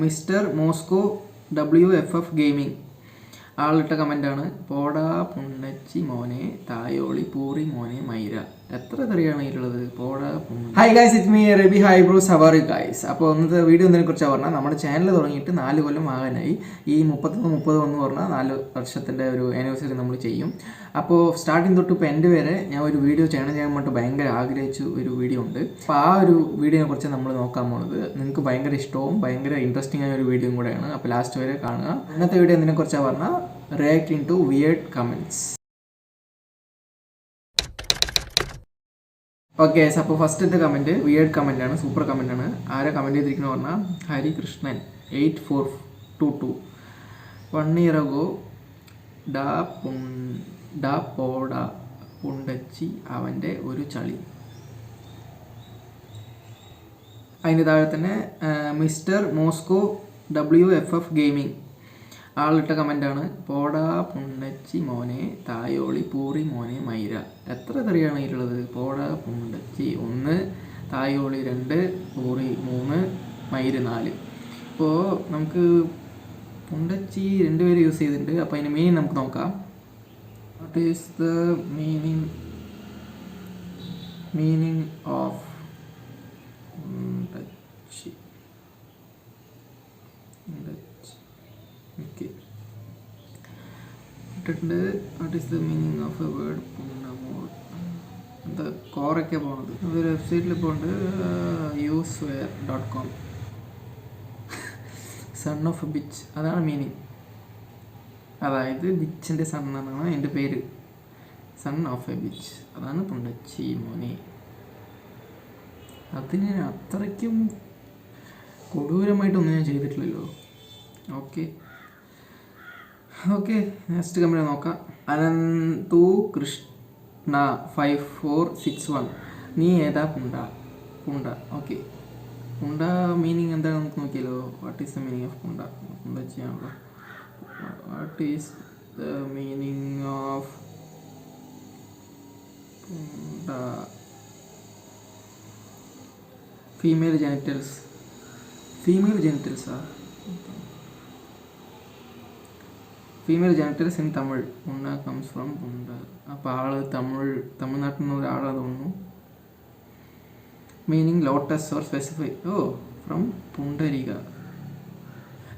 Mister Moscow WFF gaming ആളിട്ട കമൻ്റാണ്. പോടാ പുണ്ണച്ചി മോനെ തായോളി പൂറി മോനെ മൈര. എത്ര തെറിയാണ് ഇതിലുള്ളത്? പോടാ പുണ്ണ. Hi guys, it's me Rabi. Hi bros, how are you guys? അപ്പോൾ ഇന്നത്തെ വീഡിയോ എന്തിനെ കുറിച്ചാണ് പറഞ്ഞാൽ, നമ്മുടെ ചാനൽ തുടങ്ങിയിട്ട് 4 കൊല്ലം ആകാനായി. ഈ 30 എന്ന് പറഞ്ഞാൽ 4 വർഷത്തിൻ്റെ ഒരു ആനിവേഴ്സറി നമ്മൾ ചെയ്യും. അപ്പോൾ സ്റ്റാർട്ടിങ് തൊട്ട് ഇപ്പോൾ എൻ്റെ വരെ ഞാൻ ഒരു വീഡിയോ ചെയ്യണം ചെയ്യാൻ വേണ്ടി ഭയങ്കര ആഗ്രഹിച്ച ഒരു വീഡിയോ ഉണ്ട്. അപ്പോൾ ആ ഒരു വീഡിയോനെ കുറിച്ച് നമ്മൾ നോക്കാൻ പോകുന്നത് നിങ്ങൾക്ക് ഭയങ്കര ഇഷ്ടവും ഭയങ്കര ഇൻട്രസ്റ്റിംഗ് ആയ ഒരു വീഡിയോയും കൂടെയാണ്. അപ്പോൾ ലാസ്റ്റ് വരെ കാണുക. ഇന്നത്തെ വീഡിയോ എന്തിനെ കുറിച്ചാണ് പറഞ്ഞാൽ reacting to weird comments. Okay, അപ്പോൾ ഫസ്റ്റത്തെ കമൻറ്റ് വിയേർഡ് കമൻ്റാണ്, സൂപ്പർ കമൻ്റാണ്. ആരെ കമൻറ്റ് ചെയ്തിരിക്കുന്നത് പറഞ്ഞാൽ ഹരികൃഷ്ണൻ 8422. 1 year ago ഡാ പോടാ പുണ്ടച്ചി അവൻ്റെ ഒരു ചളി. അതിൻ്റെ താഴെ തന്നെ മിസ്റ്റർ മോസ്കോ WFF ഗെയിമിംഗ് ആളിട്ട കമൻ്റാണ്. പോടാ പുണ്ടച്ചി മോനെ തായോളി പൂറി മോനെ മൈര. എത്ര തെറിയാണ് ഇതിലുള്ളത്? പോടാ പുണ്ടച്ചി 1, തായോളി 2, പൂറി 3, മൈര 4. ഇപ്പോൾ നമുക്ക് പുണ്ടച്ചി 2 പേര് യൂസ് ചെയ്തിട്ടുണ്ട്. അപ്പോൾ അതിന് മീനിങ് നമുക്ക് നോക്കാം. What is the meaning of പുണ്ടച്ചി? Okay, ഇട്ടിട്ടുണ്ട്. What is the meaning of A word പുണ്ണമോൾ? എന്താ കോറൊക്കെ പോണത്? ഒരു വെബ്സൈറ്റിൽ പോകുന്നുണ്ട്, useware.com. Son of A bitch, അതാണ് മീനിങ്. അതായത് ബിച്ചിൻ്റെ സൺ എന്നാണ് എൻ്റെ പേര്. സൺ ഓഫ് എ ബിച്ച്, അതാണ് പുണ്ടച്ചി മോനെ. അതിന് അത്രയ്ക്കും കൊടൂരമായിട്ടൊന്നും ഞാൻ ചെയ്തിട്ടില്ലല്ലോ. ഓക്കെ, നെക്സ്റ്റ് കമൻറ്റ് നോക്കാം. അനന്തു കൃഷ്ണ 5461. നീ ഏതാ പുണ്ട? ഓക്കെ, പുണ്ട മീനിങ് എന്താണ് നമുക്ക് നോക്കിയല്ലോ. What is the meaning of പുണ്ട? ചെയ്യാണല്ലോ. What is the meaning of പുണ്ട? ഫീമെയിൽ ജെനിറ്റൽസാ? Female genitals in Tamil. പുണ്ട കംസ് ഫ്രം പുണ്ട. അപ്പോൾ ആള് തമിഴ്നാട്ടിൽ നിന്ന് ഒരാളാണ് തോന്നുന്നു. Meaning lotus or specify. From പുണ്ടരിക.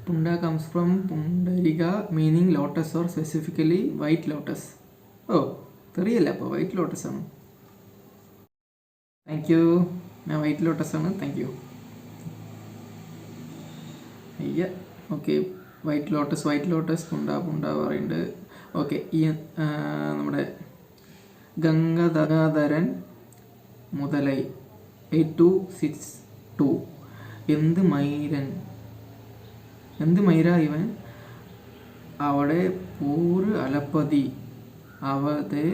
പുണ്ട കംസ് ഫ്രം പുണ്ടരിക, meaning lotus or specifically white lotus. തെറിയല്ല, അപ്പോൾ വൈറ്റ് ലോട്ടസ് ആണ്. Thank you. ഞാൻ വൈറ്റ് ലോട്ടസ് ആണ്. Thank you. Okay, white lotus പുണ്ട പറയുന്നുണ്ട്. ഓക്കെ, ഈ നമ്മുടെ ഗംഗാധരൻ മുതലൈ 8262. എന്ത് മൈര ഇവൻ? അവിടെ പൂറ് അലപ്പതി അവതെ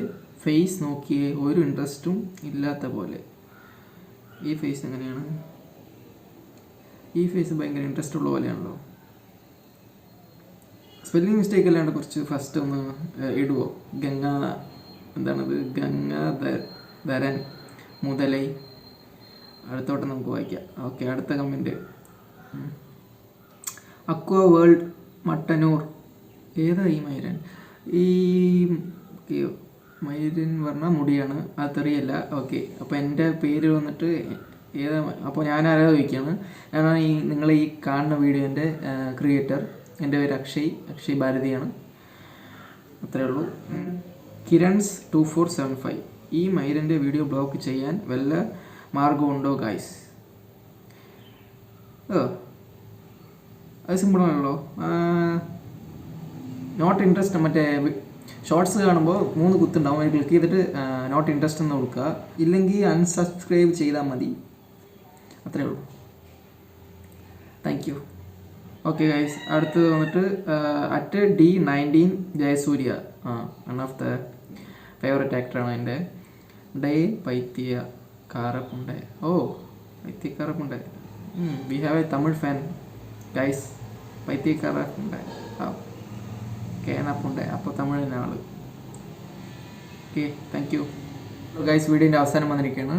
ഫേസ് നോക്കിയേ ഒരു ഇൻട്രസ്റ്റും ഇല്ലാത്ത പോലെ. ഈ ഫേസ് എങ്ങനെയാണ്? ഈ ഫേസ് ഭയങ്കര ഇൻട്രസ്റ്റ് ഉള്ള പോലെയാണല്ലോ. സ്പെല്ലിംഗ് മിസ്റ്റേക്ക് അല്ലാണ്ട് കുറച്ച് ഫസ്റ്റ് ഒന്ന് ഇടുവോ? എന്താണത്? ഗംഗാധരൻ മുതലൈ. അടുത്തോട്ട് നമുക്ക് വായിക്കാം. ഓക്കെ, അടുത്ത കമൻറ്റ് അക്വ വേൾഡ് മട്ടന്നൂർ. ഏതാ ഈ മൈരൻ? ഈ മൈരൻ പറഞ്ഞാൽ മുടിയാണ്, അത് തെറിയല്ല. ഓക്കെ, അപ്പോൾ എൻ്റെ പേര് വന്നിട്ട് ഏതാ? അപ്പോൾ ഞാൻ ആരാ ചോദിക്കുകയാണ്. ഞാനാണ് നിങ്ങൾ ഈ കാണുന്ന വീഡിയോൻ്റെ ക്രിയേറ്റർ. എൻ്റെ പേര് അക്ഷയ് ഭാരതിയാണ്. അത്രയേ ഉള്ളൂ. കിരൺസ് 2475. ഈ മൈരൻ്റെ വീഡിയോ ബ്ലോക്ക് ചെയ്യാൻ വല്ല മാർഗമുണ്ടോ ഗൈസ്? അത് സിമ്പിളാണല്ലോ. നോട്ട് ഇൻട്രസ്റ്റ്, മറ്റേ ഷോർട്സ് കാണുമ്പോൾ 3 കുത്തുണ്ടാവും. അതിൽ ക്ലിക്ക് ചെയ്തിട്ട് നോട്ട് ഇൻട്രസ്റ്റ് എന്ന് കൊടുക്കുക. ഇല്ലെങ്കിൽ അൺസബ്സ്ക്രൈബ് ചെയ്താൽ മതി. അത്രയേ ഉള്ളൂ. Thank you. ഓക്കെ ഗൈസ്, അടുത്തത് വന്നിട്ട് @D19 Jayasurya. One of the favourite ആക്ടറാണ് എൻ്റെ. പൈത്യക്കാരപ്പുണ്ടെ. പൈത്യക്കാരപ്പുണ്ടെ. We have a Tamil fan guys. പൈത്യക്കാരപ്പുണ്ടെ കേനപ്പുണ്ടെ. അപ്പോൾ തമിഴിൻ്റെ ആള്. Okay, thank you guys. വീഡിയോൻ്റെ അവസാനം വന്നിരിക്കുകയാണ്.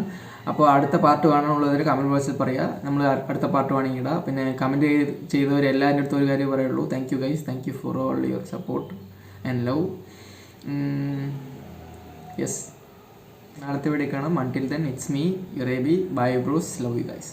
അപ്പോൾ അടുത്ത പാർട്ട് കാണാനുള്ളവർ കമൻറ്റ് ബോക്സിൽ പറയുക, നമ്മൾ അടുത്ത പാർട്ട് വേണമെങ്കിൽ ഇടാം. പിന്നെ കമൻറ്റ് ചെയ്തവർ എല്ലാവരുടെ അടുത്തും ഒരു കാര്യം പറയുള്ളൂ, thank you guys, thank you for all your support and love. Yes, നാളത്തെ വീഡിയോ കാണാം. അൺടിൽ ദെൻ ഇറ്റ്സ് മീ യുറേബി, bye bros, love you guys.